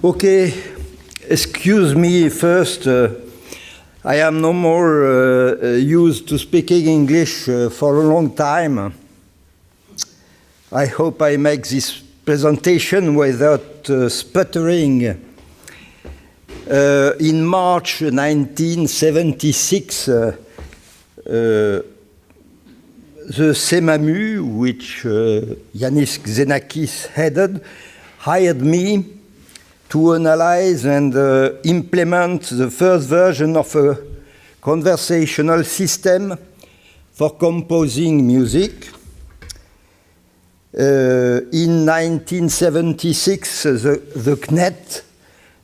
Okay, excuse me first. I am no more used to speaking English for a long time. I hope I make this presentation without sputtering. In March 1976, the SEMAMU, which Iannis Xenakis headed, hired me to analyze and implement the first version of a conversational system for composing music. In 1976, the CNET,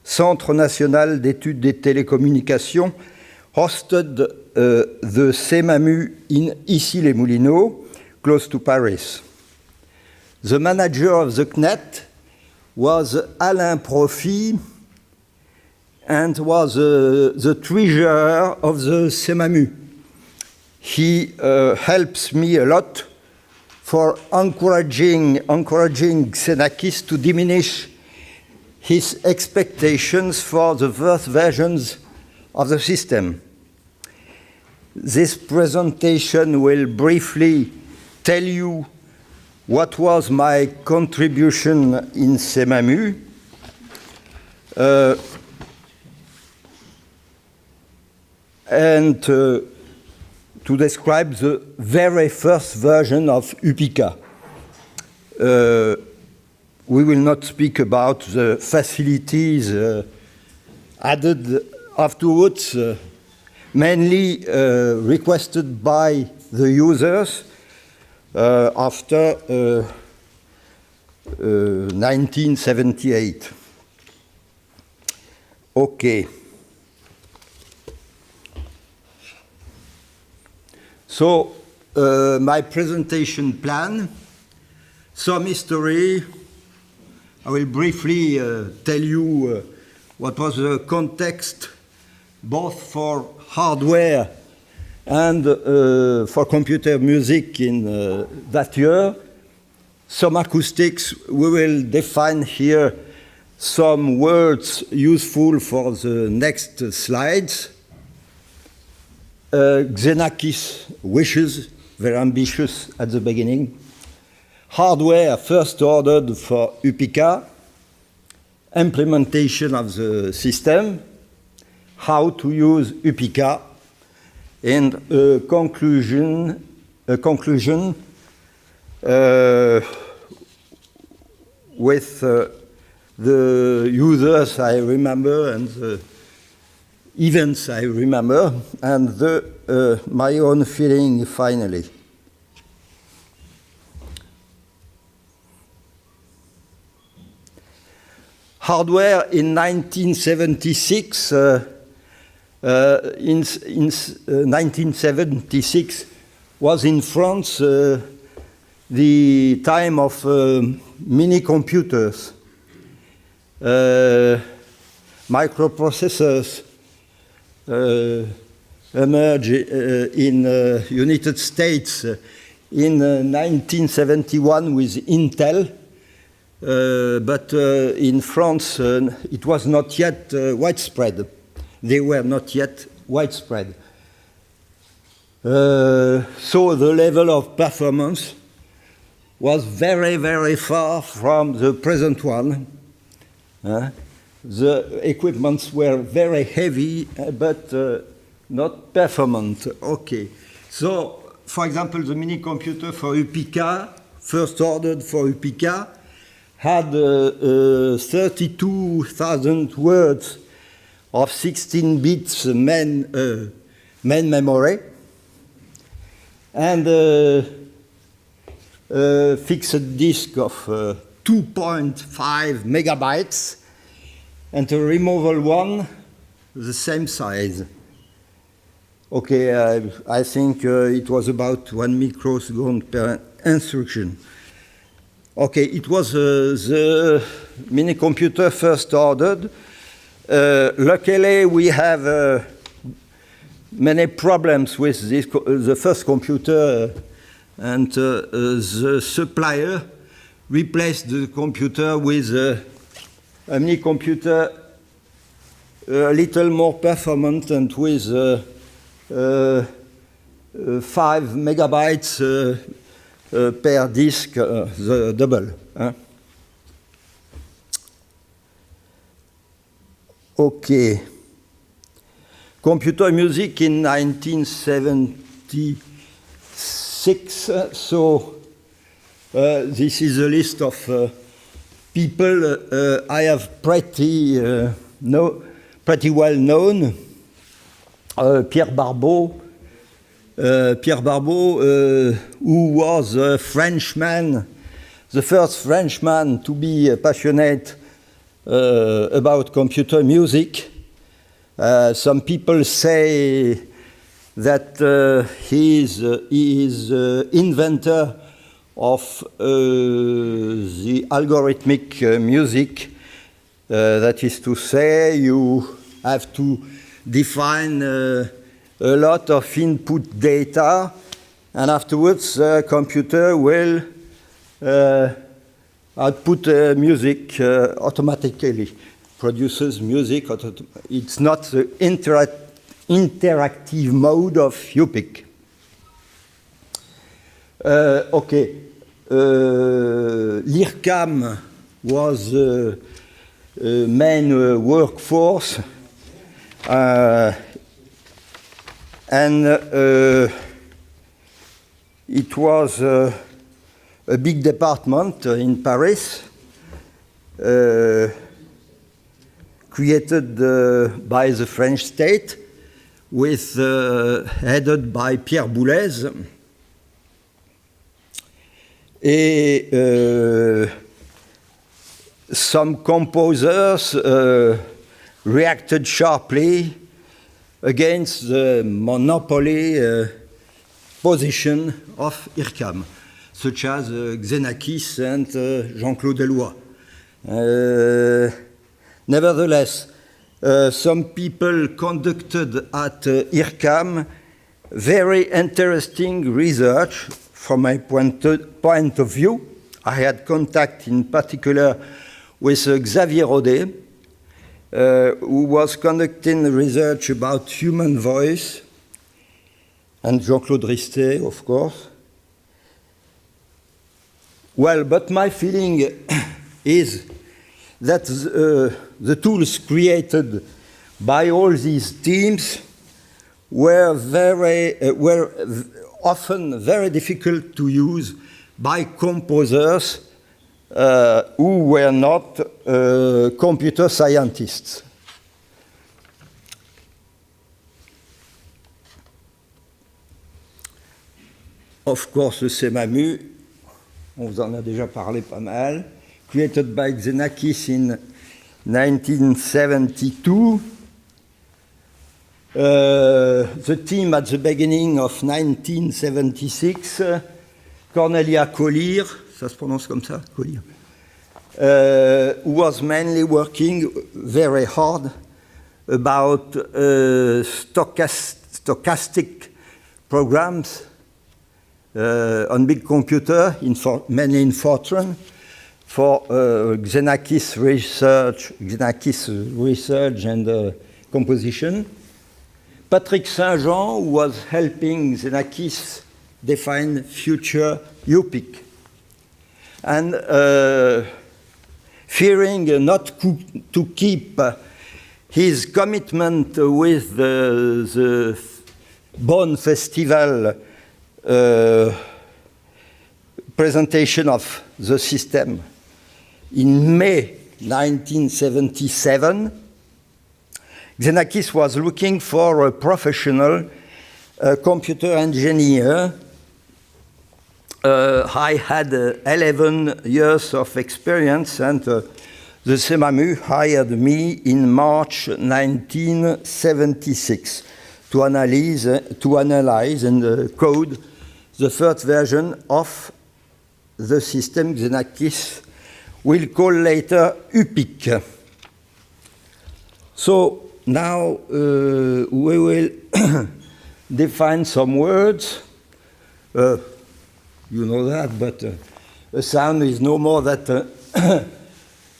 Centre National d'Études des Télécommunications, hosted the SEMAMU in Issy-les-Moulineaux, close to Paris. The manager of the CNET was Alain Profit and was the treasurer of the SEMAMU. He helps me a lot for encouraging Xenakis to diminish his expectations for the first versions of the system. This presentation will briefly tell you what was my contribution in SEMAMU. And to describe the very first version of UPIC. We will not speak about the facilities added afterwards, mainly requested by the users after 1978. Okay. So, my presentation plan, some history. I will briefly tell you what was the context both for hardware and for computer music in that year. Some acoustics. We will define here some words useful for the next slides. Xenakis wishes, very ambitious at the beginning. Hardware first ordered for UPIC, implementation of the system, how to use UPIC, and a conclusion with the users I remember and the events I remember, and my own feeling finally. Hardware in 1976, in 1976 was in France the time of mini computers, microprocessors emerged in United States in 1971 with Intel. But in France, it was not yet widespread. They were not yet widespread. So the level of performance was very, very far from the present one. The equipments were very heavy, but not performant. Okay. So, for example, the mini computer for UPIC, first ordered for UPIC, had 32,000 words of 16 bits main memory and a fixed disk of 2.5 megabytes and a removable one the same size. Okay, I think it was about 1 microsecond per instruction. Okay, it was the mini computer first ordered. Luckily, we have many problems with this, the first computer, and the supplier replaced the computer with a mini computer a little more performant and with 5 megabytes per disk, the double. Okay. Computer music in 1976. So this is a list of people I have pretty well known. Pierre Barbeau, who was a Frenchman, the first Frenchman to be passionate about computer music. Some people say that he is inventor of the algorithmic music. That is to say, you have to define a lot of input data, and afterwards the computer will output music automatically, produces music. It's not the interactive mode of UPIC. Okay, l'IRCAM was the main workforce, and it was a big department in Paris, created by the French state, headed by Pierre Boulez. Et some composers reacted sharply against the monopoly position of IRCAM, such as Xenakis and Jean-Claude Eloi. Nevertheless, some people conducted at IRCAM very interesting research from my point of view. I had contact in particular with Xavier Rodet, who was conducting research about human voice, and Jean-Claude Ristet, of course. Well, but my feeling is that the tools created by all these teams were often very difficult to use by composers who were not computer scientists. Of course, le SEMAMU, on vous en a déjà parlé pas mal, created by Xenakis in 1972. The team at the beginning of 1976, Cornelia Collier, ça se prononce comme ça, Collier, who was mainly working very hard about stochastic programs on big computer, mainly in Fortran, for Xenakis research and composition. Patrick Saint-Jean was helping Xenakis define future UPIC. And fearing not to keep his commitment with the Bonn Festival presentation of the system in May 1977, Xenakis was looking for a professional computer engineer. I had 11 years of experience, and the SEMAMU hired me in March 1976 to analyze and code the first version of the system Xenakis will call later UPIC. So now we will define some words. You know that, but a sound is no more than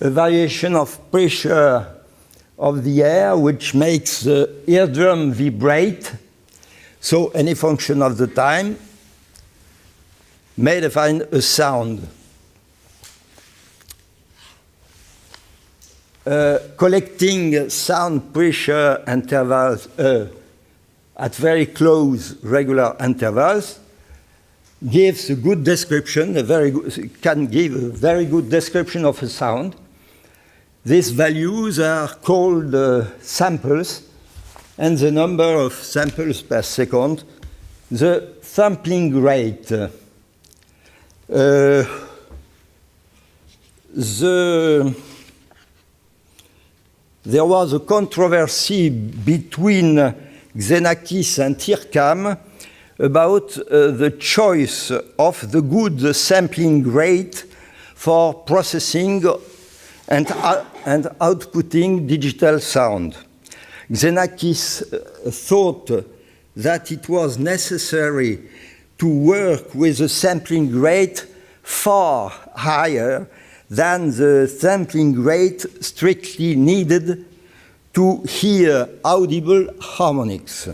a variation of pressure of the air, which makes the eardrum vibrate. So any function of the time may define a sound. Collecting sound pressure intervals at very close regular intervals gives a good description, can give a very good description of a sound. These values are called samples, and the number of samples per second, the sampling rate. There was a controversy between Xenakis and Hirkam about the choice of the good sampling rate for processing and outputting digital sound. Xenakis thought that it was necessary to work with a sampling rate far higher than the sampling rate strictly needed to hear audible harmonics.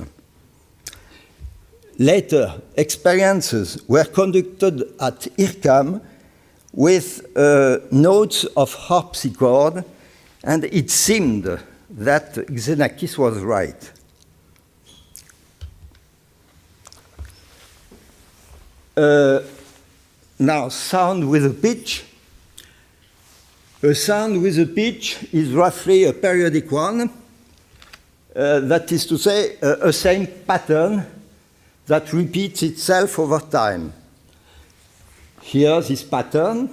Later, experiences were conducted at Hirkam with notes of harpsichord, and it seemed that Xenakis was right. Now, sound with a pitch. A sound with a pitch is roughly a periodic one, that is to say, a same pattern that repeats itself over time. Here, this pattern,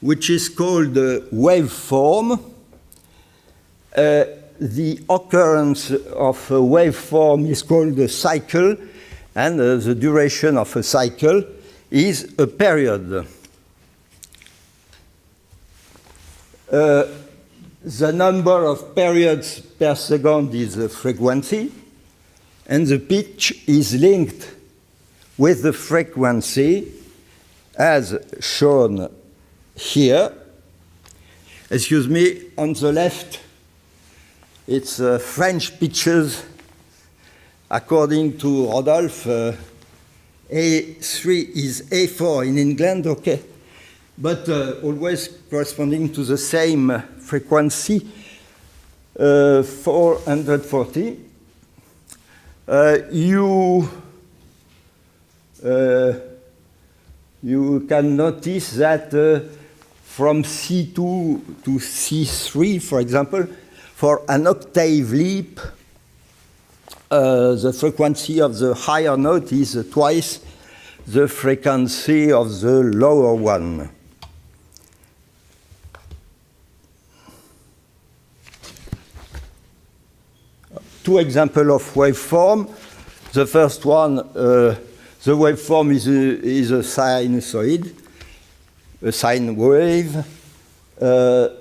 which is called a waveform. The occurrence of a waveform is called a cycle, and the duration of a cycle is a period. The number of periods per second is the frequency, and the pitch is linked with the frequency as shown here. Excuse me, on the left, it's French pitches. According to Rodolphe, A3 is A4 in England, okay? But always corresponding to the same frequency, 440. You can notice that from C2 to C3, for example, for an octave leap, the frequency of the higher note is twice the frequency of the lower one. Two examples of waveform. The first one, the waveform is a sinusoid, a sine wave. The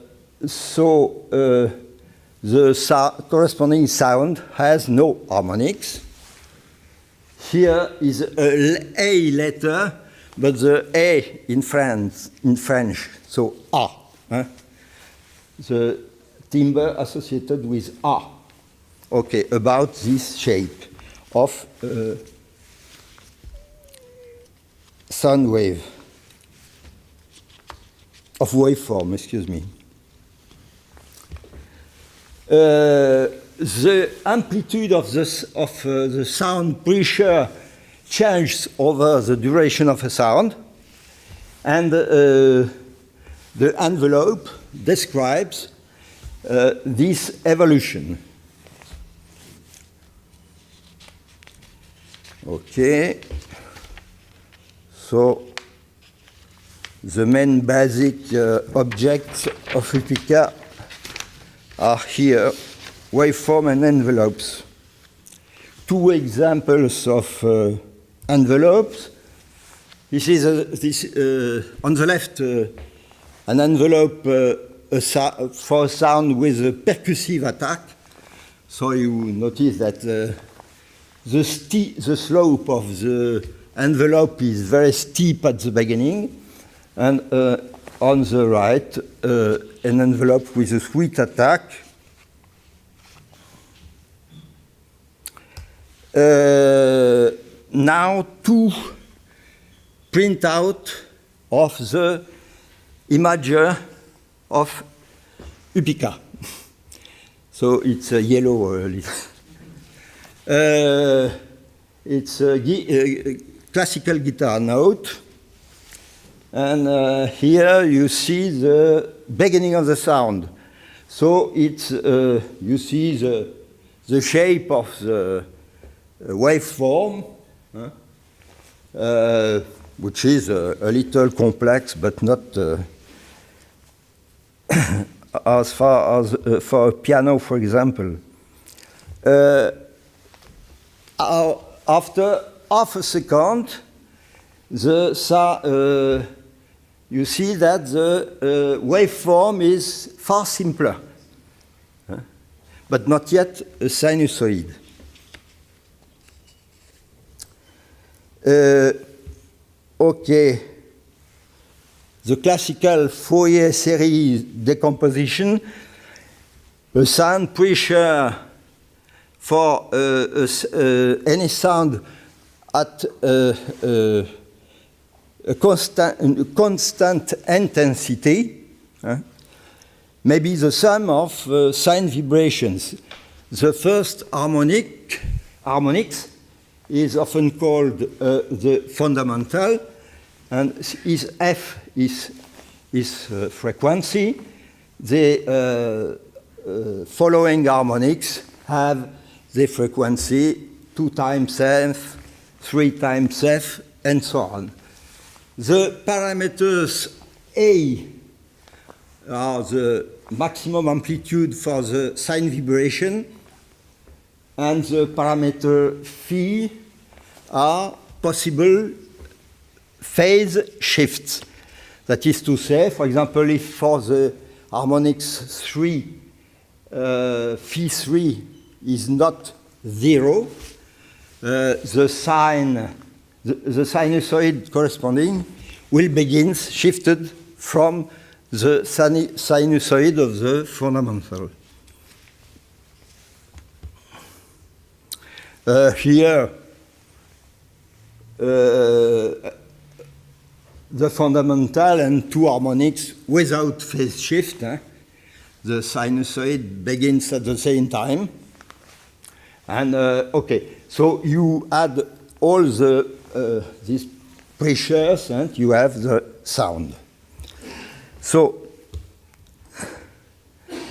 corresponding sound has no harmonics. Here is a A letter, but the A in French, so A. The timbre associated with A. Okay, about this shape of sound wave, of waveform, excuse me. The amplitude of the sound pressure changes over the duration of a sound, and the envelope describes this evolution. Okay, so the main basic objects of UPIC are here, waveform and envelopes. Two examples of envelopes. This is on the left an envelope for sound with a percussive attack. So you notice that the slope of the envelope is very steep at the beginning, and on the right, an envelope with a sweet attack. Now to print out of the imager of UPIC. So it's a yellow it's a classical guitar note. And here you see the beginning of the sound. So it's, you see the shape of the waveform, which is a little complex, but not as far as for a piano, for example. After half a second, you see that the waveform is far simpler, but not yet a sinusoid. Okay, the classical Fourier series decomposition, a sound pressure for any sound at a constant intensity, maybe the sum of sine vibrations. The first harmonics is often called the fundamental, and is F is frequency. The following harmonics have the frequency 2 times F, 3 times F, and so on. The parameters A are the maximum amplitude for the sine vibration, and the parameter phi are possible phase shifts. That is to say, for example, if for the harmonics 3, phi 3 is not 0, the sinusoid corresponding will begin shifted from the sinusoid of the fundamental. Here, the fundamental and 2 harmonics without phase shift. The sinusoid begins at the same time. And okay, so you add all these pressures and you have the sound. So,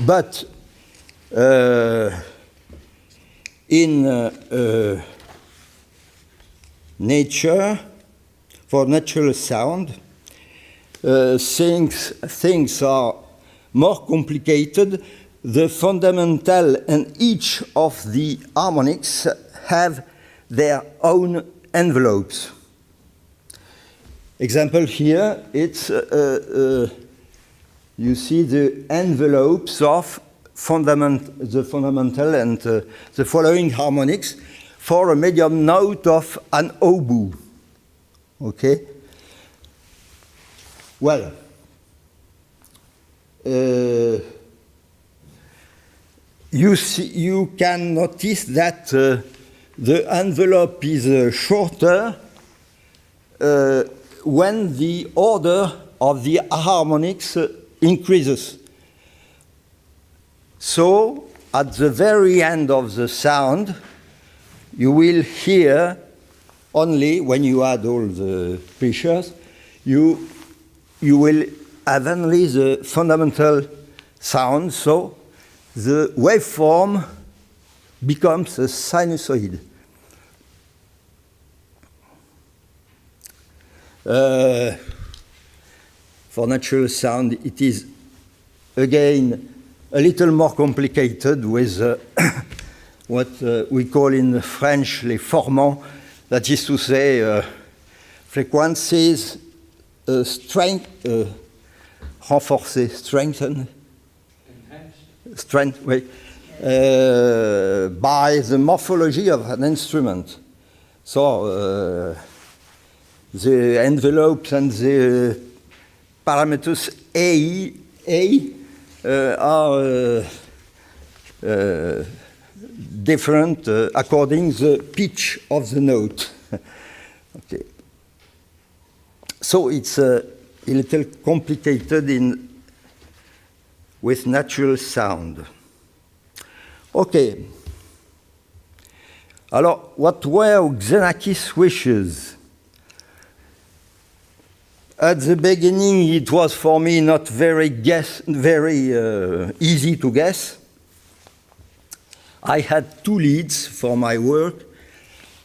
but in nature, for natural sound, things are more complicated. The fundamental and each of the harmonics have their own envelopes. Example here, it's you see the envelopes of the fundamental and the following harmonics for a medium note of an oboe. Okay. Well, you can notice that the envelope is shorter when the order of the harmonics increases. So, at the very end of the sound, you will hear only, when you add all the pressures, you will have only the fundamental sound, so the waveform becomes a sinusoid. For natural sound, it is again a little more complicated with what we call in French les formants, that is to say frequencies renforcées, strengthened, strength, oui, by the morphology of an instrument. So the envelopes and the parameters A are different according the pitch of the note. Okay. So it's a little complicated with natural sound. Okay. Alors, what were Xenakis' wishes? At the beginning, it was for me not very easy to guess. I had two leads for my work.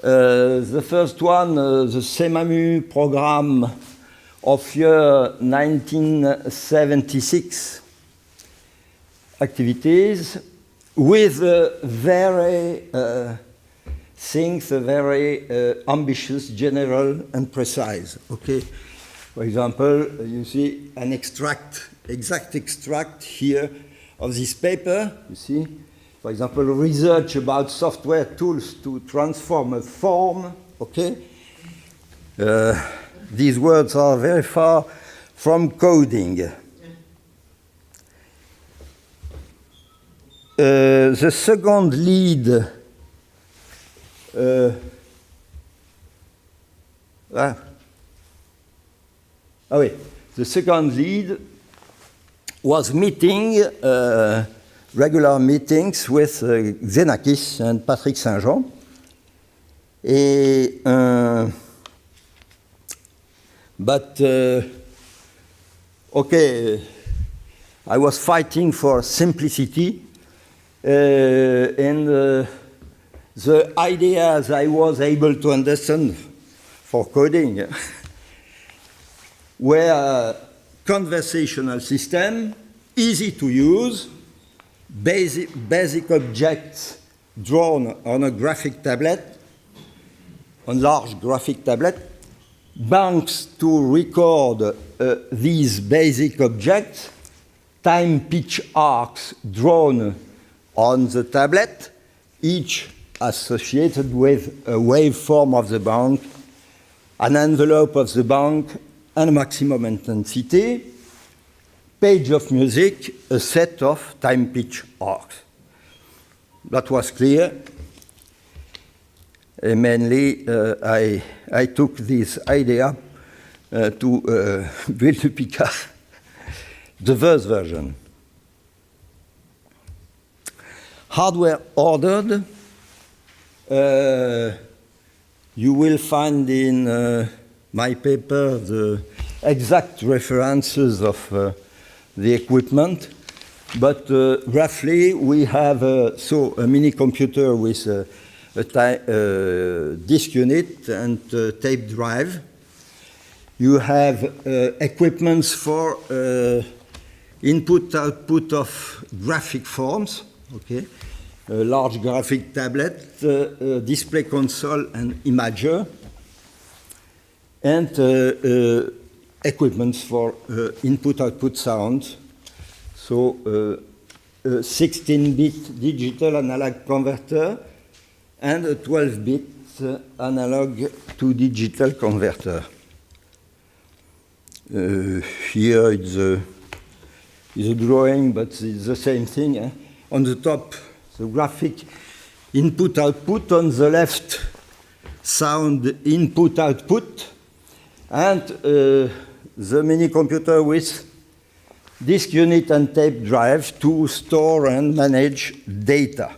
The first one, the SEMAMU program of year 1976 activities with very ambitious, general, and precise. Okay. For example, you see an exact extract here of this paper. You see, for example, research about software tools to transform a form. Okay. These words are very far from coding. The second lead. The second lead was meeting, regular meetings with Xenakis and Patrick Saint-Jean. I was fighting for simplicity, and the ideas I was able to understand for coding were conversational system, easy to use, basic objects drawn on a graphic tablet, on large graphic tablet, banks to record these basic objects, time pitch arcs drawn on the tablet, each associated with a waveform of the bank, an envelope of the bank, and maximum intensity, page of music, a set of time pitch arcs. That was clear. Mainly, I took this idea to build UPIC, the first version. Hardware ordered. You will find in my paper the exact references of the equipment, but roughly we have a mini computer with a disk unit and tape drive. You have equipments for input-output of graphic forms, okay? A large graphic tablet, display console and imager, and equipments for input-output sound. So 16-bit digital analog converter and a 12-bit analog to digital converter. Here it's a drawing, but it's the same thing. Eh? On the top, the graphic input-output, on the left, sound input-output, and the mini computer with disk unit and tape drive to store and manage data.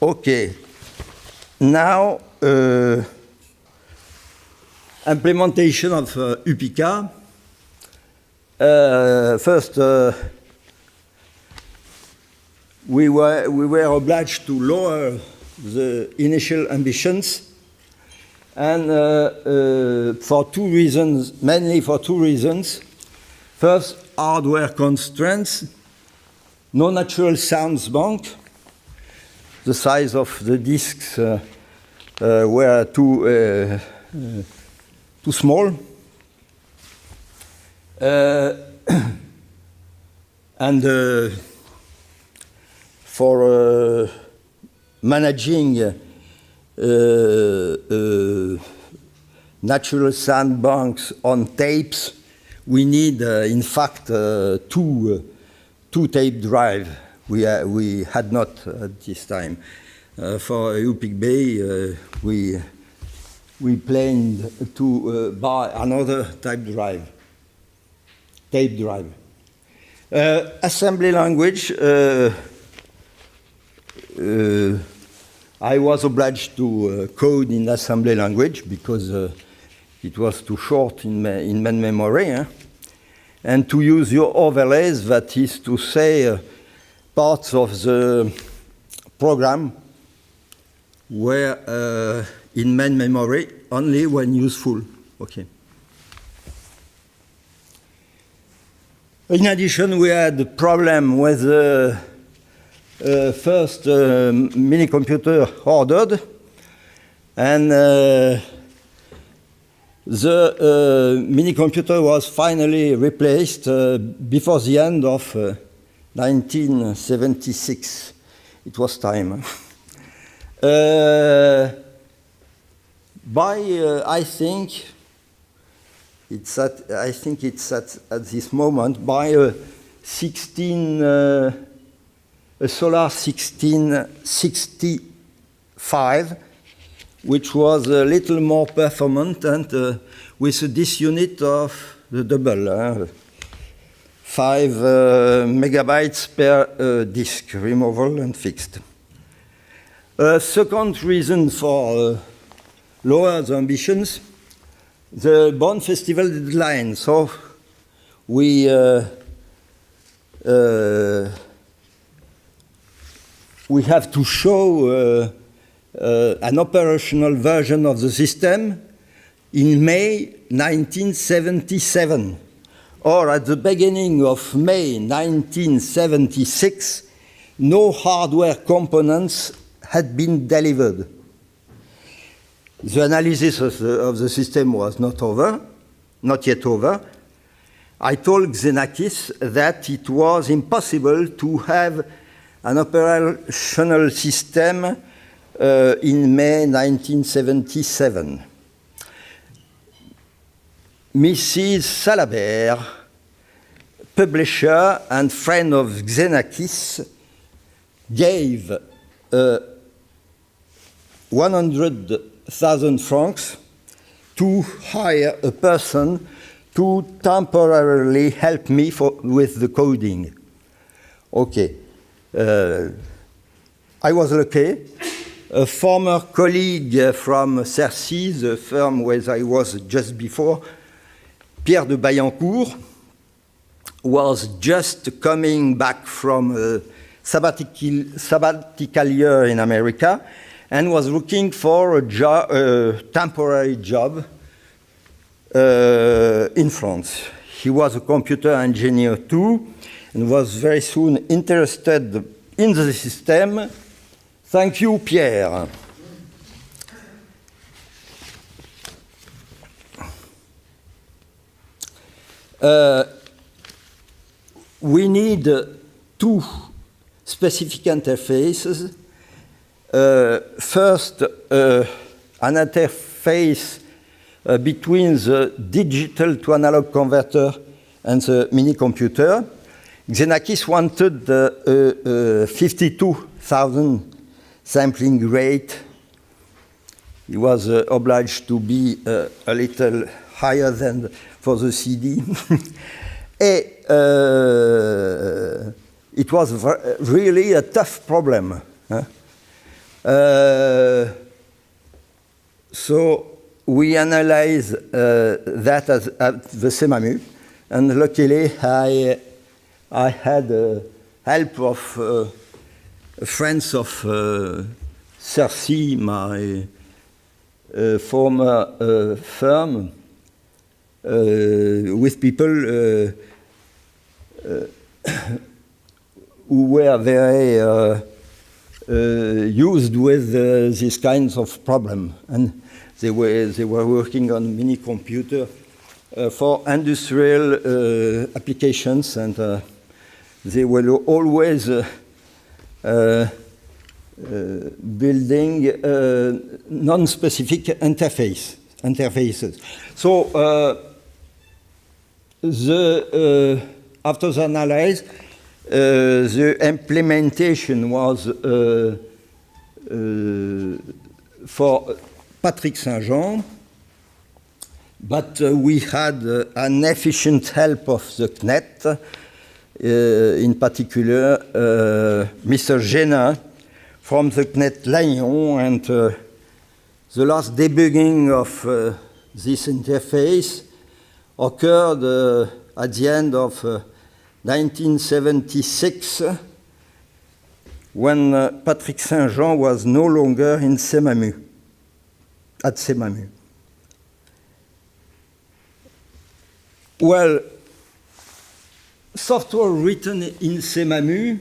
Okay, now implementation of UPIC. First, we were obliged to lower the initial ambitions, and for two reasons, mainly for two reasons. First, hardware constraints, no natural sounds bank. The size of the disks were too small. And for managing natural sandbanks on tapes, we need, in fact, two tape drive. We had not at this time. For UPIC Bay, we planned to buy another tape drive. Assembly language, I was obliged to code in assembly language because it was too short in main memory. And to use your overlays, that is to say parts of the program were in main memory only when useful. Okay. In addition, we had a problem with the first mini computer ordered, and the mini computer was finally replaced before the end of 1976. It was time. I think it's at this moment by a Solar 1665, which was a little more performant and with a disunit of the double, 5 megabytes per disk, removable and fixed. A second reason for lower the ambitions, the Bonn Festival deadline. So we have to show an operational version of the system in May 1977, or at the beginning of May 1976, no hardware components had been delivered. The analysis of the system was not yet over. I told Xenakis that it was impossible to have an operational system in May 1977. Mrs. Salabert, publisher and friend of Xenakis, gave 100,000 francs to hire a person to temporarily help me with the coding. Okay. I was lucky. A former colleague from Cercy, the firm where I was just before, Pierre de Baillancourt, was just coming back from a sabbatical year in America and was looking for a temporary job in France. He was a computer engineer too, and was very soon interested in the system. Thank you, Pierre. We need two specific interfaces. First, an interface between the digital to analog converter and the mini computer. Xenakis wanted 52,000 sampling rate. He was obliged to be a little higher than for the CD. It was really a tough problem. So we analyzed that at the SEMAMU, and luckily I had help of friends of Cercy, my former firm, with people who were very used with these kinds of problem, and they were working on mini computer for industrial applications, and they were always building non-specific interfaces. So after the analysis, the implementation was for Patrick Saint-Jean, but we had an efficient help of the CNET, in particular Mr. Génin from the CNET Lyon, and the last debugging of this interface occurred at the end of 1976, when Patrick Saint-Jean was no longer in CEMAMU, at CEMAMU. Well, software written in CEMAMU,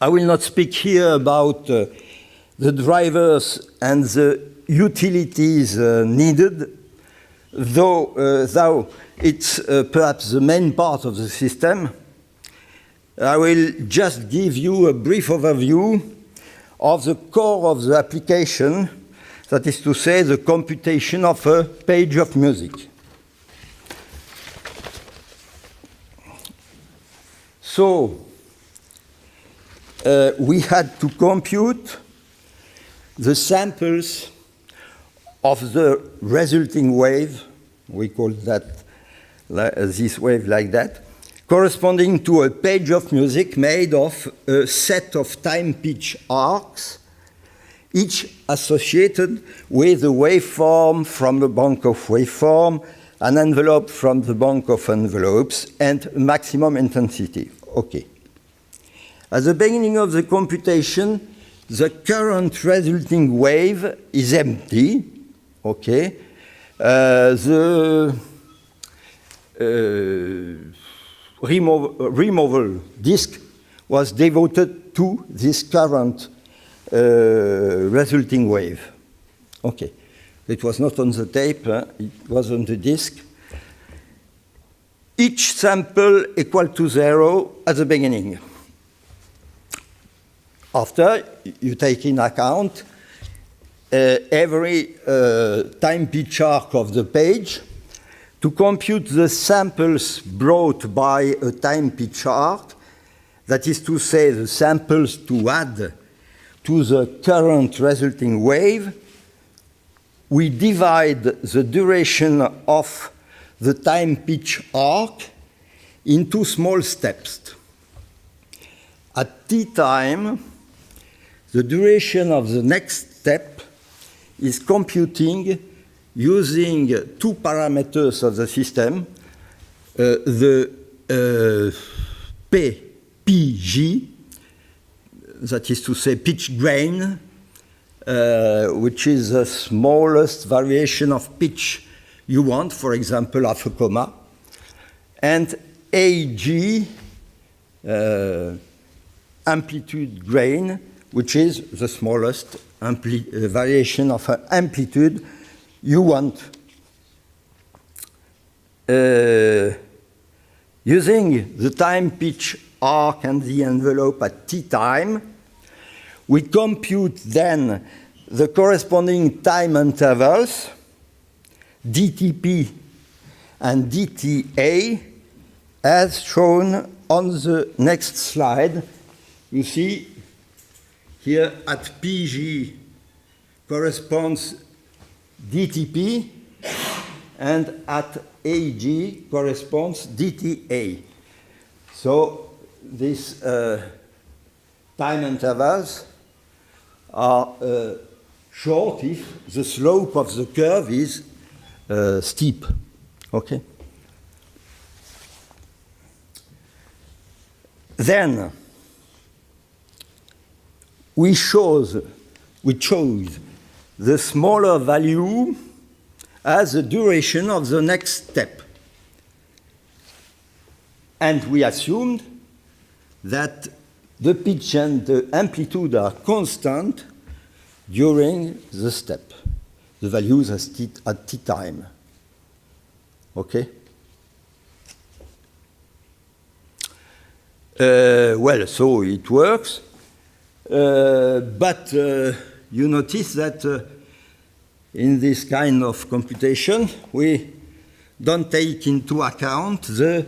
I will not speak here about the drivers and the utilities needed, though it's perhaps the main part of the system. I will just give you a brief overview of the core of the application, that is to say, the computation of a page of music. So, we had to compute the samples of the resulting wave, we call that this wave like that, corresponding to a page of music made of a set of time pitch arcs, each associated with a waveform from the bank of waveform, an envelope from the bank of envelopes, and maximum intensity. Okay. At the beginning of the computation, the current resulting wave is empty. Okay. The removal disk was devoted to this current resulting wave. Okay. It was not on the tape, it was on the disk. Each sample equal to 0 at the beginning. After, you take in account every time pitch arc of the page. To compute the samples brought by a time pitch arc, that is to say, the samples to add to the current resulting wave, we divide the duration of the time pitch arc into small steps. At t time, the duration of the next step is computing using two parameters of the system, the PG, that is to say pitch gain, which is the smallest variation of pitch you want, for example, half a comma, and AG, amplitude gain, which is the smallest variation of amplitude you want. Using the time pitch arc and the envelope at t time, we compute then the corresponding time intervals, dTp and dTA, as shown on the next slide. You see here at PG corresponds dTp, and at AG corresponds dTA. So these time intervals are short if the slope of the curve is steep. Okay. Then we chose the smaller value as the duration of the next step. And we assumed that the pitch and the amplitude are constant during the step, the values at t time. Okay? Well, so it works. But you notice that in this kind of computation, we don't take into account the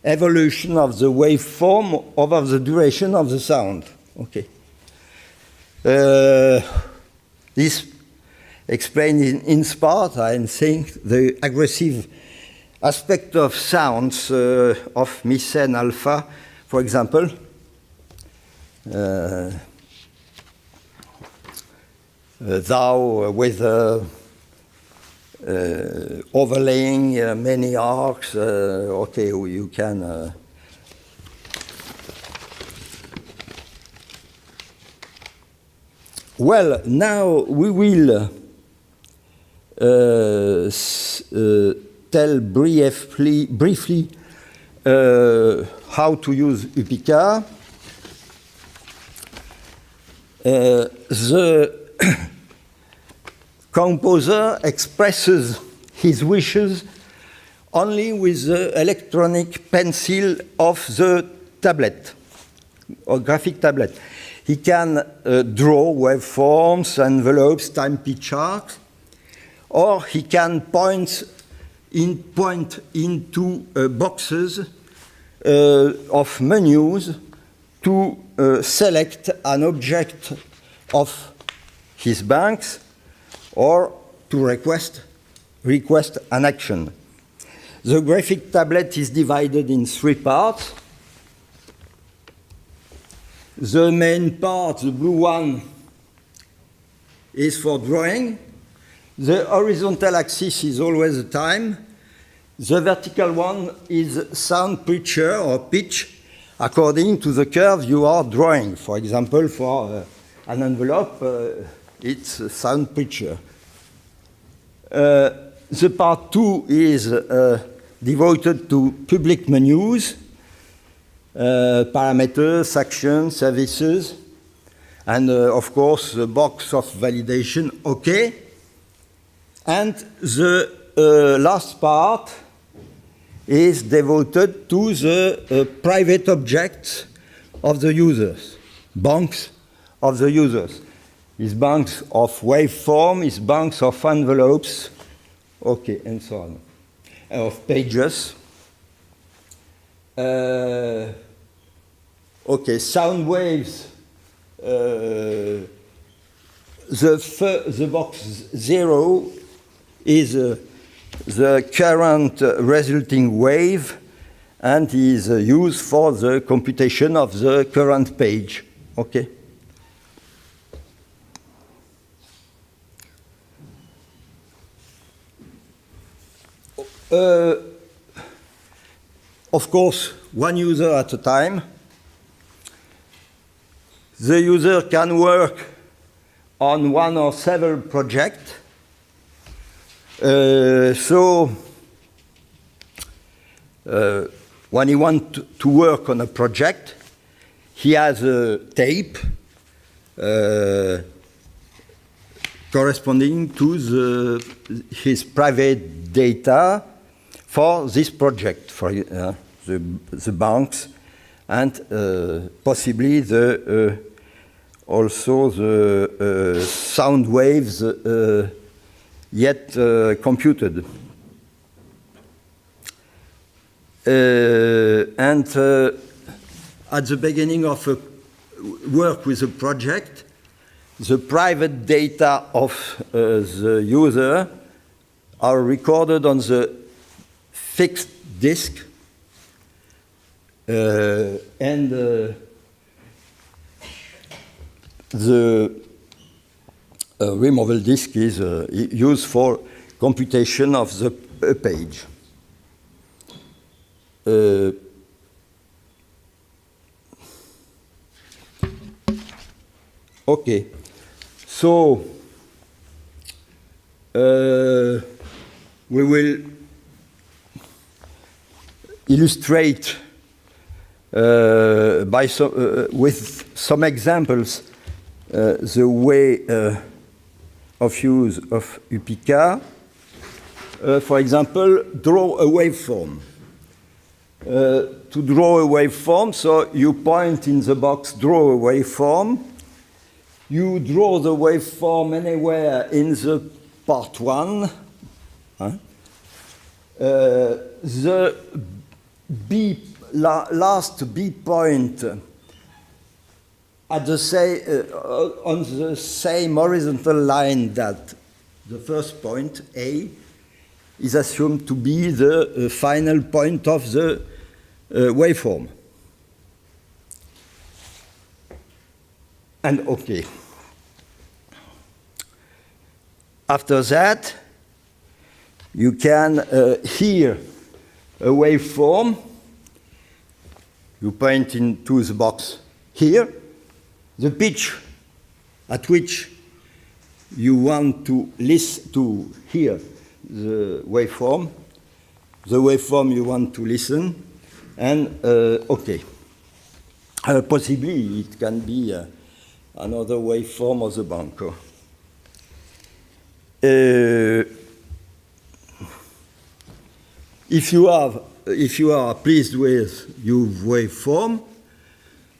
evolution of the waveform over the duration of the sound. Okay. This explained in part, I think, the aggressive aspect of sounds of Mycene alpha, for example. Thou with overlaying many arcs, okay, you can well, now we will tell briefly how to use UPIC. The composer expresses his wishes only with the electronic pencil of the tablet, or graphic tablet. He can draw waveforms, envelopes, time-pitch arcs, or he can point into boxes of menus to select an object of his banks or to request an action. The graphic tablet is divided in 3 parts. The main part, the blue one, is for drawing. The horizontal axis is always the time. The vertical one is sound pitcher or pitch according to the curve you are drawing. For example, for an envelope, it's a sound pitcher. The part 2 is devoted to public menus, parameters, actions, services, and of course the box of validation, OK. And the last part is devoted to the private objects of the users, banks of the users. Is banks of waveform, is banks of envelopes, OK, and so on, of pages. OK, sound waves. The box 0 is the current resulting wave and is used for the computation of the current page. OK. Of course, one user at a time. The user can work on one or several projects. When he wants to work on a project, he has a tape corresponding to his private data for this project, for the banks, and possibly also the sound waves yet computed. And at the beginning of a work with a project, the private data of the user are recorded on the fixed disk, and the removable disk is used for computation of the page. Okay, so we will illustrate with some examples the way of use of UPIC. For example, draw a waveform. To draw a waveform, so you point in the box, draw a waveform, you draw the waveform anywhere in the part 1. The last B point at the on the same horizontal line that the first point, A, is assumed to be the final point of the waveform. And okay. After that, you can hear a waveform. You point into the box here. The pitch at which you want to listen to hear the waveform you want to listen, and okay. Possibly it can be another waveform of the bank. If you are pleased with your waveform,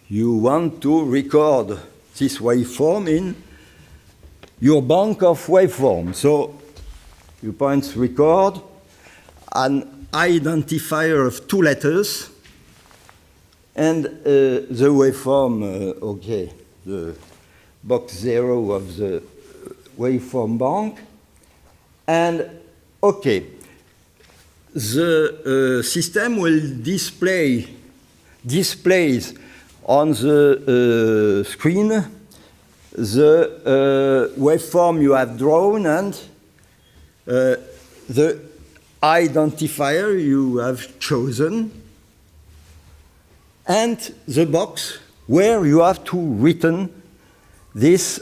you want to record this waveform in your bank of waveforms. So you point record, an identifier of 2 letters, and the waveform, okay, the box 0 of the waveform bank, and okay. The system will displays on the screen the waveform you have drawn and the identifier you have chosen, and the box where you have to written this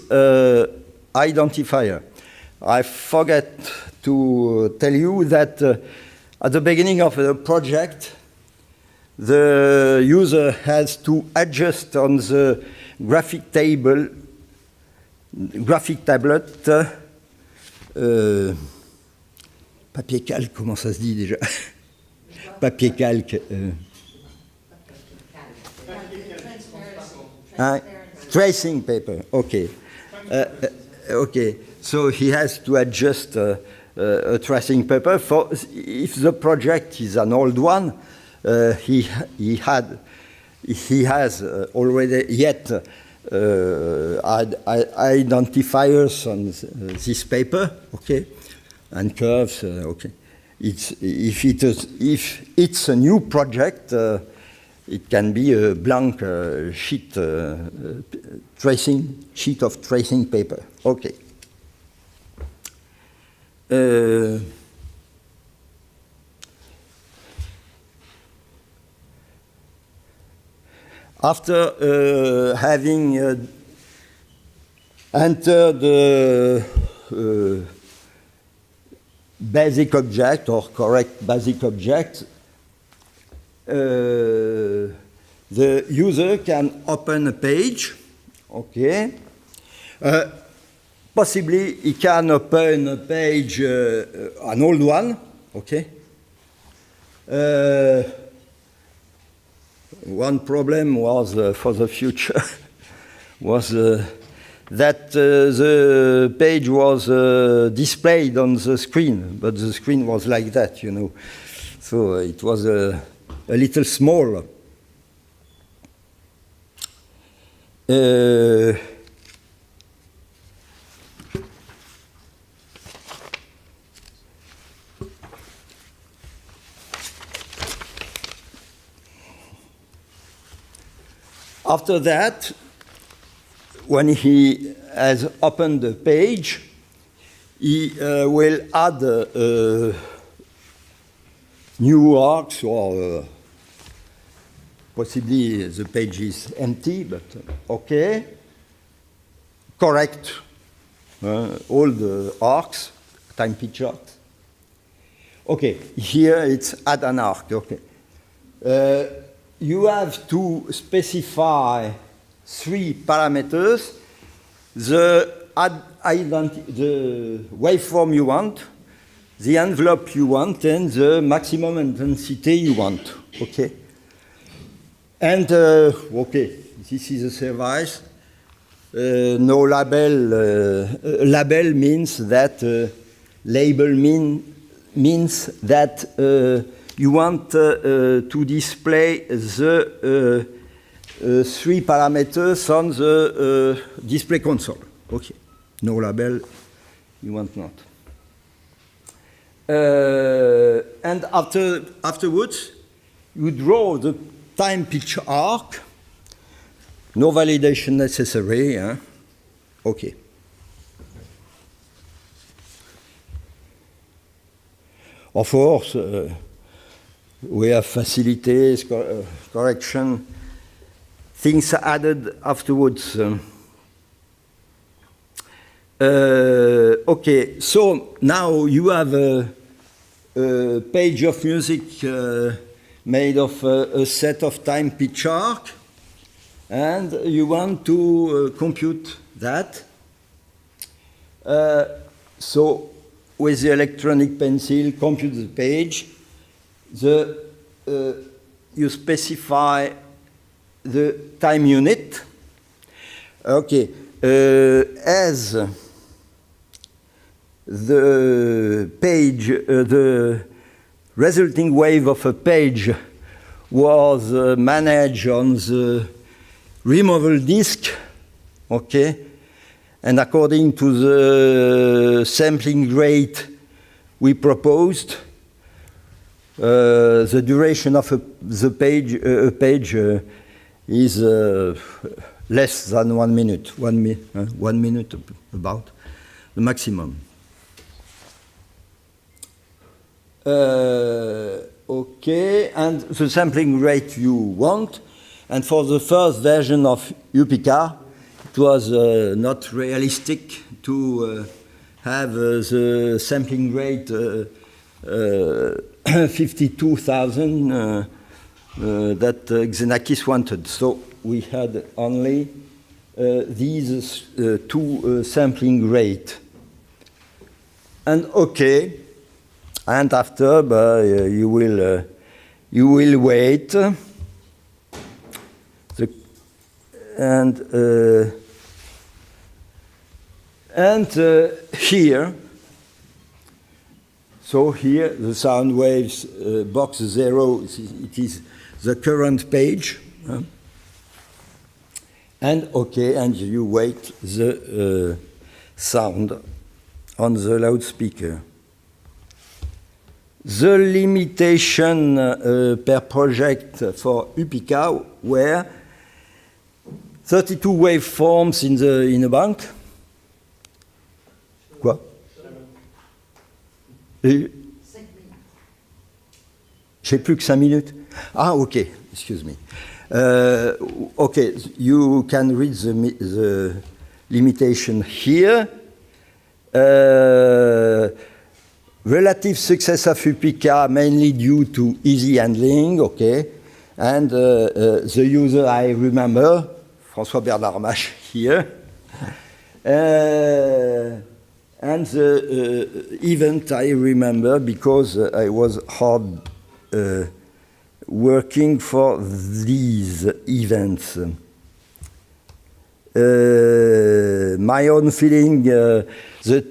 identifier. I forget to tell you that at the beginning of the project, the user has to adjust on the graphic tablet, papier calque, comment ça se dit déjà? Papier calque. Tracing paper, okay. Okay, so he has to adjust a tracing paper. For if the project is an old one, he has already yet identifiers on this paper, okay, and curves, okay. If it's a new project, it can be a blank sheet of tracing paper, okay. After having entered the basic object or correct basic object, the user can open a page, okay. Possibly he can open a page, an old one, okay. One problem was for the future was that the page was displayed on the screen, but the screen was like that, you know. So it was a little small. After that, when he has opened the page, he will add new arcs, or possibly the page is empty, but okay. Correct all the arcs, time pitch arcs. Okay, here it's add an arc, okay. You have to specify 3 parameters: the waveform you want, the envelope you want, and the maximum intensity you want. Okay. And okay, this is a service. no label. Label means that label means that you want to display the 3 parameters on the display console. Okay, no label, you want not. And afterwards, you draw the time pitch arc. No validation necessary. Hein? Okay. Of course, we have facilities, correction, things added afterwards. Okay, so now you have a page of music made of a set of time pitch arc, and you want to compute that. So with the electronic pencil, compute the page. You specify the time unit. Okay, as the page, the resulting wave of a page was managed on the removable disk, okay, and according to the sampling rate we proposed, the duration of the page, is less than 1 minute, 1 minute about the maximum. Okay, and the sampling rate you want. And for the first version of UPIC, it was not realistic to have the sampling rate 52,000 that Xenakis wanted. So we had only these 2 sampling rate. And okay, and after you will wait. And here, so here the sound waves box 0, it is the current page. And okay, and you wait the sound on the loudspeaker. The limitation per project for UPIC were 32 waveforms in a bank. Quoi? J'ai plus que 5 minutes. Ah, okay, excuse me. Okay, you can read the limitation here. Relative success of UPIC mainly due to easy handling, okay. And the user I remember, François Bernard Mache here. And the event I remember because I was hard working for these events. My own feeling, the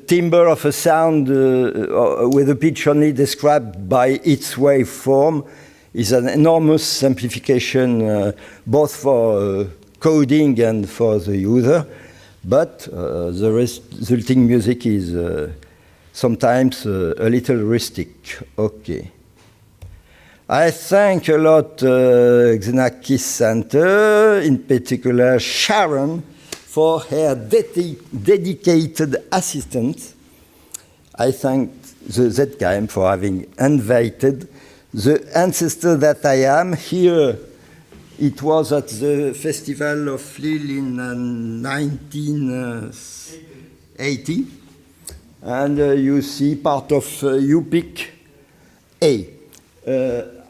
timbre of a sound with a pitch only described by its waveform is an enormous simplification both for coding and for the user, but the resulting music is sometimes a little rustic. Okay. I thank a lot Xenakis Center, in particular Sharon, for her dedicated assistance. I thank the ZKM for having invited the ancestor that I am here. It was at the Festival of Lille in 1980. And you see part of UPIC A.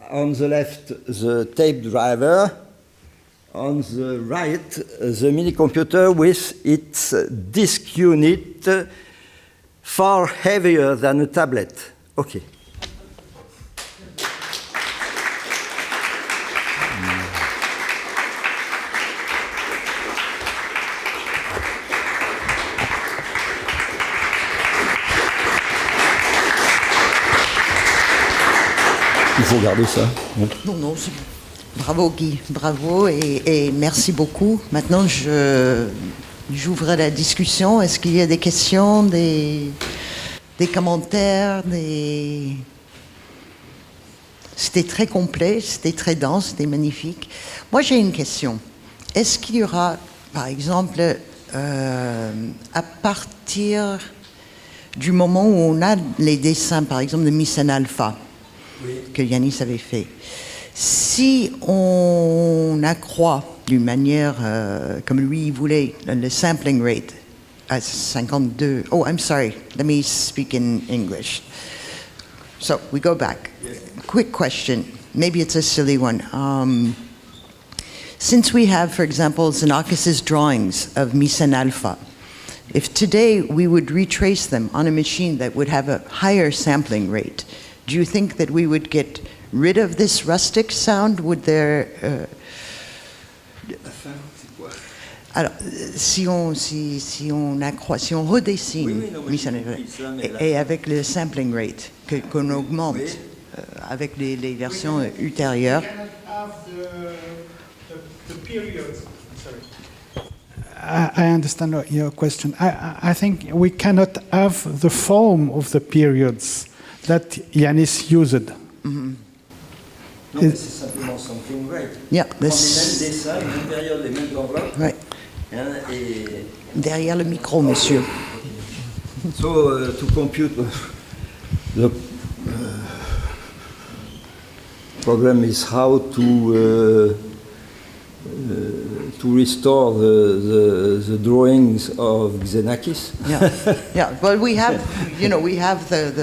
On the left, the tape driver. On the right, the mini computer with its disk unit far heavier than a tablet. Okay. faut garder ça. Non, non, bravo Guy, bravo et merci beaucoup. Maintenant, j'ouvre la discussion. Est-ce qu'il y a des questions, des commentaires, C'était très complet, c'était très dense, c'était magnifique. Moi, j'ai une question. Est-ce qu'il y aura, par exemple, à partir du moment où on a les dessins, par exemple, de Miss Alpha, que Iannis avait fait, si on accroît d'une manière, comme lui il voulait, le sampling rate à 52... Oh, I'm sorry, let me speak in English. So, we go back. Quick question, maybe it's a silly one. Since we have, for example, Xenakis' drawings of Misan Alpha, if today we would retrace them on a machine that would have a higher sampling rate, do you think that we would get rid of this rustic sound? Would there... Alors, si on redessine Misan Alpha, et avec le sampling rate qu'on augmente avec les versions ultérieures... I understand your question. I think we cannot have the form of the periods that Iannis used. Non, mais c'est simplement sampling rate. Yeah, les mêmes dessins, les mêmes périodes, les mêmes enveloppes. Ouais. Et derrière le micro, monsieur. So, to compute the problem is how to restore the drawings of Xenakis. Yeah. Well, we have the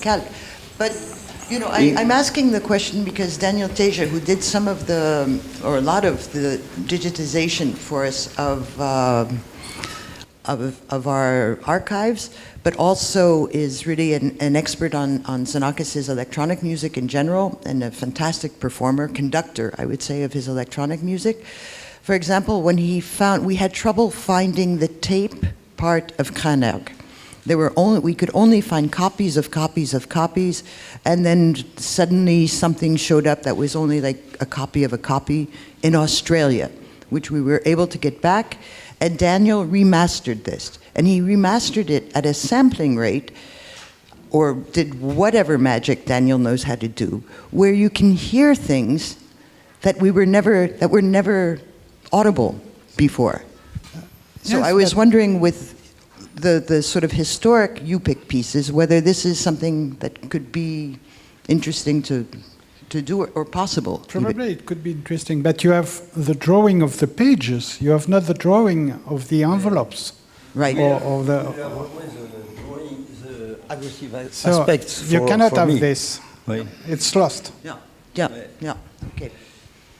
calc, but I'm asking the question because Daniel Teja, who did some of or a lot of the digitization for us of our archives, but also is really an expert on Xenakis' electronic music in general and a fantastic performer, conductor, I would say, of his electronic music. For example, when we had trouble finding the tape part of Kanach. We could only find copies of copies of copies, and then suddenly something showed up that was only like a copy of a copy in Australia, which we were able to get back, and Daniel remastered this. And he remastered it at a sampling rate, or did whatever magic Daniel knows how to do, where you can hear things that were never audible before. So yes, I was wondering with the sort of historic UPIC pieces, whether this is something that could be interesting to do or possible. Probably it could be interesting, but you have the drawing of the pages, you have not the drawing of the envelopes. Right. Or the aggressive so aspects you cannot have me. this. Oui. It's lost. Yeah. Okay.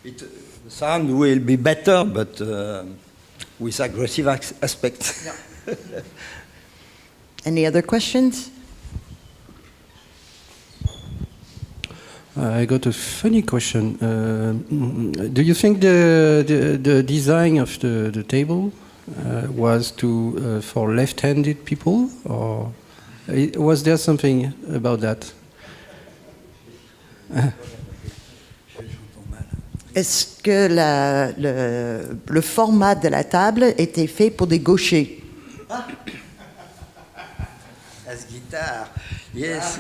The sound will be better, but with aggressive aspects. Yeah. Any other questions? I got a funny question. Do you think the design of the table was for left-handed people, or was there something about that? Est-ce que le format de la table était fait pour des gauchers? As guitar, yes.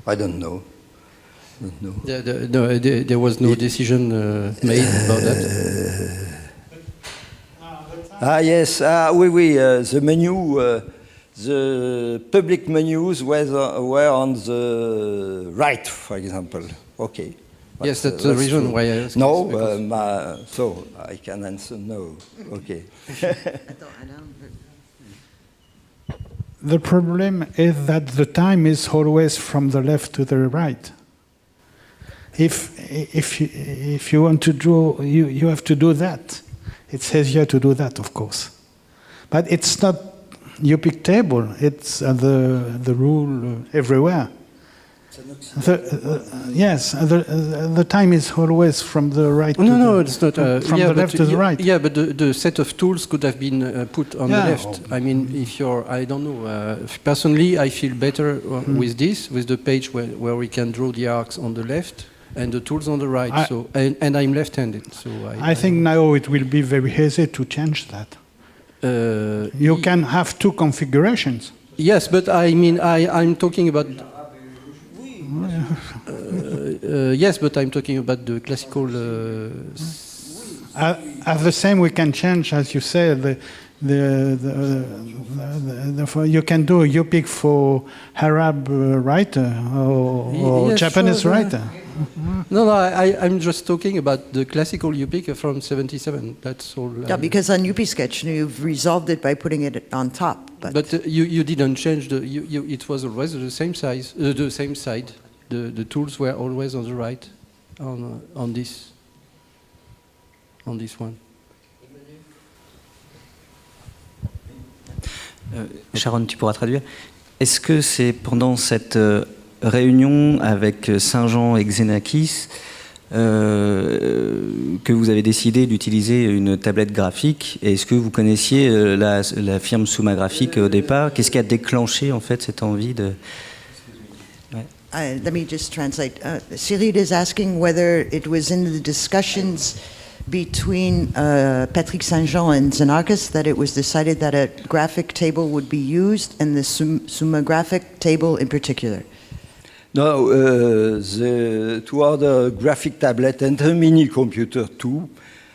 I don't know. There was no decision made about that. Yes. Oui. The menu, the public menus were on the right, for example. Okay. But, yes, that's the reason true. why I asked. No, so I can answer no. Okay. The problem is that the time is always from the left to the right. If you want to draw, you have to do that. It's easier to do that, of course. But it's not UPIC table. It's the rule everywhere. Yes, the time is always from the right to No, the, it's not. from the left to the right. Yeah, but the set of tools could have been put on the left. I mean, if you're, I don't know. Personally, I feel better with this, with the page where we can draw the arcs on the left and the tools on the right. And I'm left-handed, so I think now it will be very easy to change that. You can have two configurations. Yes, but I mean, I'm talking about. Yes, but I'm talking about the classical. At the same, we can change, as you said, you can do a UPIC for Arab writer or Japanese writer. No, I'm just talking about the classical UPIC from '77. That's all. Yeah, because on UPIC Sketch you've resolved it by putting it on top. But you didn't change the. It was always the same size, the same side. The tools were always on the right, on this one. Sharon, tu pourras traduire. Est-ce que c'est pendant cette réunion avec Saint-Jean et Xenakis que vous avez décidé d'utiliser une tablette graphique? Et est-ce que vous connaissiez la firme Summa Graphique au départ? Qu'est-ce qui a déclenché en fait cette envie de... Let me just translate. Cyril is asking whether it was in the discussions between Patrick Saint-Jean and Xenakis that it was decided that a graphic table would be used, and the Summa graphic table in particular. No, the two other graphic tablet and a mini computer too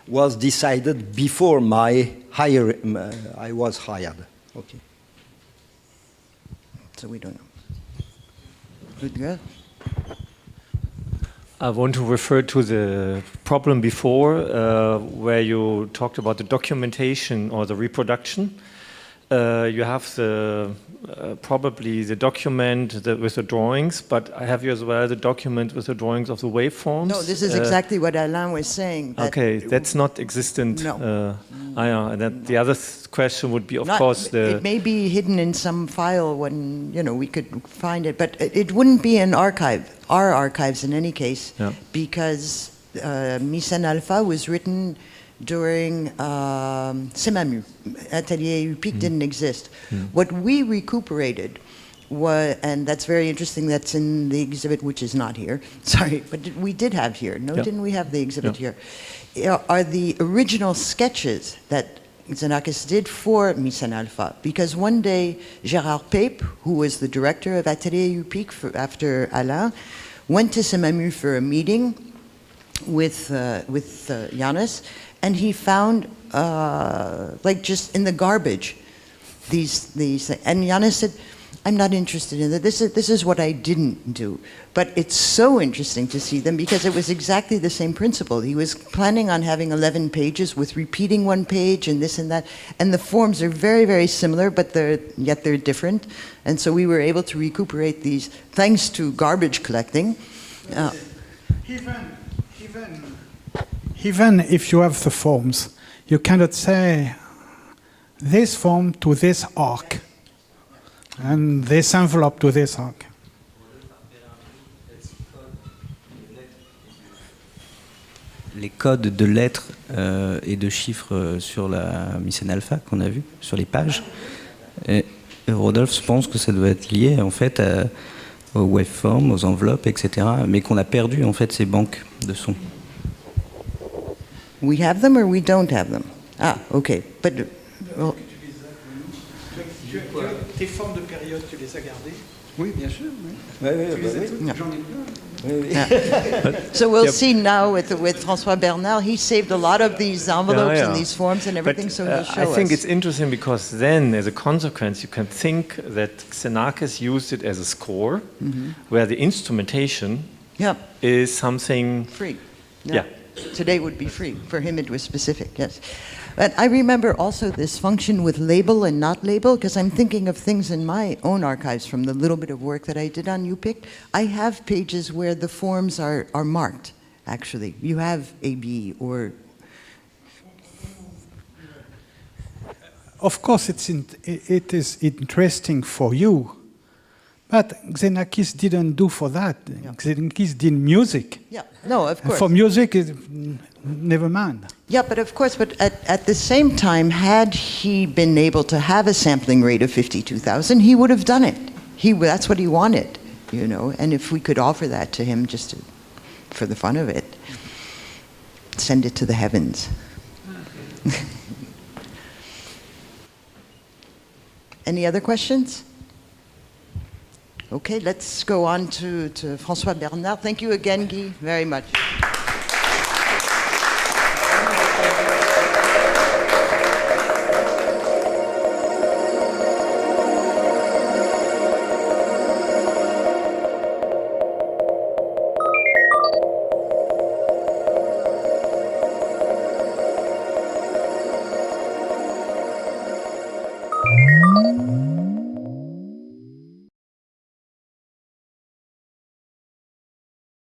was decided before I was hired. Okay. So we don't know. Good girl. I want to refer to the problem before, where you talked about the documentation or the reproduction. You have probably the document with the drawings, but I have you as well the document with the drawings of the waveforms. No, this is exactly what Alain was saying. Okay, that's not existent. No. And then the other question would be, of course, it may be hidden in some file when we could find it, but it wouldn't be an archive. Our archives, in any case, because Mycène Alpha was written during Semamu. Atelier UPIC didn't exist. What we recuperated was, and that's very interesting, that's in the exhibit, which is not here, sorry, but we did have here. No, didn't we have the exhibit here? Are the original sketches that Xenakis did for Mycène Alpha. Because one day, Gérard Pape, who was the director of Atelier UPIC after Alain, went to Semamu for a meeting with Iannis, and he found, like just in the garbage, these and Iannis said, I'm not interested in that. This is what I didn't do. But it's so interesting to see them because it was exactly the same principle. He was planning on having 11 pages with repeating one page and this and that. And the forms are very, very similar, but yet they're different. And so we were able to recuperate these thanks to garbage collecting. Even if you have the forms, you cannot say this form to this arc. And this envelope to this arc. Les codes de lettres et de chiffres sur la Mycène Alpha qu'on a vu sur les pages. Et Rodolphe pense que ça doit être lié en fait aux waveforms, aux enveloppes, etc. Mais qu'on a perdu en fait ces banques de sons. We have them or we don't have them? Ah, okay. But well, tes formes de période, tu les as gardées? Oui, bien sûr. Oui. J'en ai plein. So we'll see now with François Bernard, he saved a lot of these envelopes and these forms and everything, so he'll show us. I think it's interesting because then, as a consequence, you can think that Xenakis used it as a score, where the instrumentation is something... Free. Yeah. Today would be free. For him it was specific, yes. But I remember also this function with label and not label, because I'm thinking of things in my own archives from the little bit of work that I did on UPIC. I have pages where the forms are marked, actually. You have AB or... Of course, it is interesting for you, But Xenakis didn't do for that. Xenakis did music. Yeah, no, of course. For music, never mind. Yeah, but of course, but at the same time, had he been able to have a sampling rate of 52,000, he would have done it. That's what he wanted, you know. And if we could offer that to him just for the fun of it, send it to the heavens. Any other questions? Okay, let's go on to François Bernard. Thank you again, Guy, very much.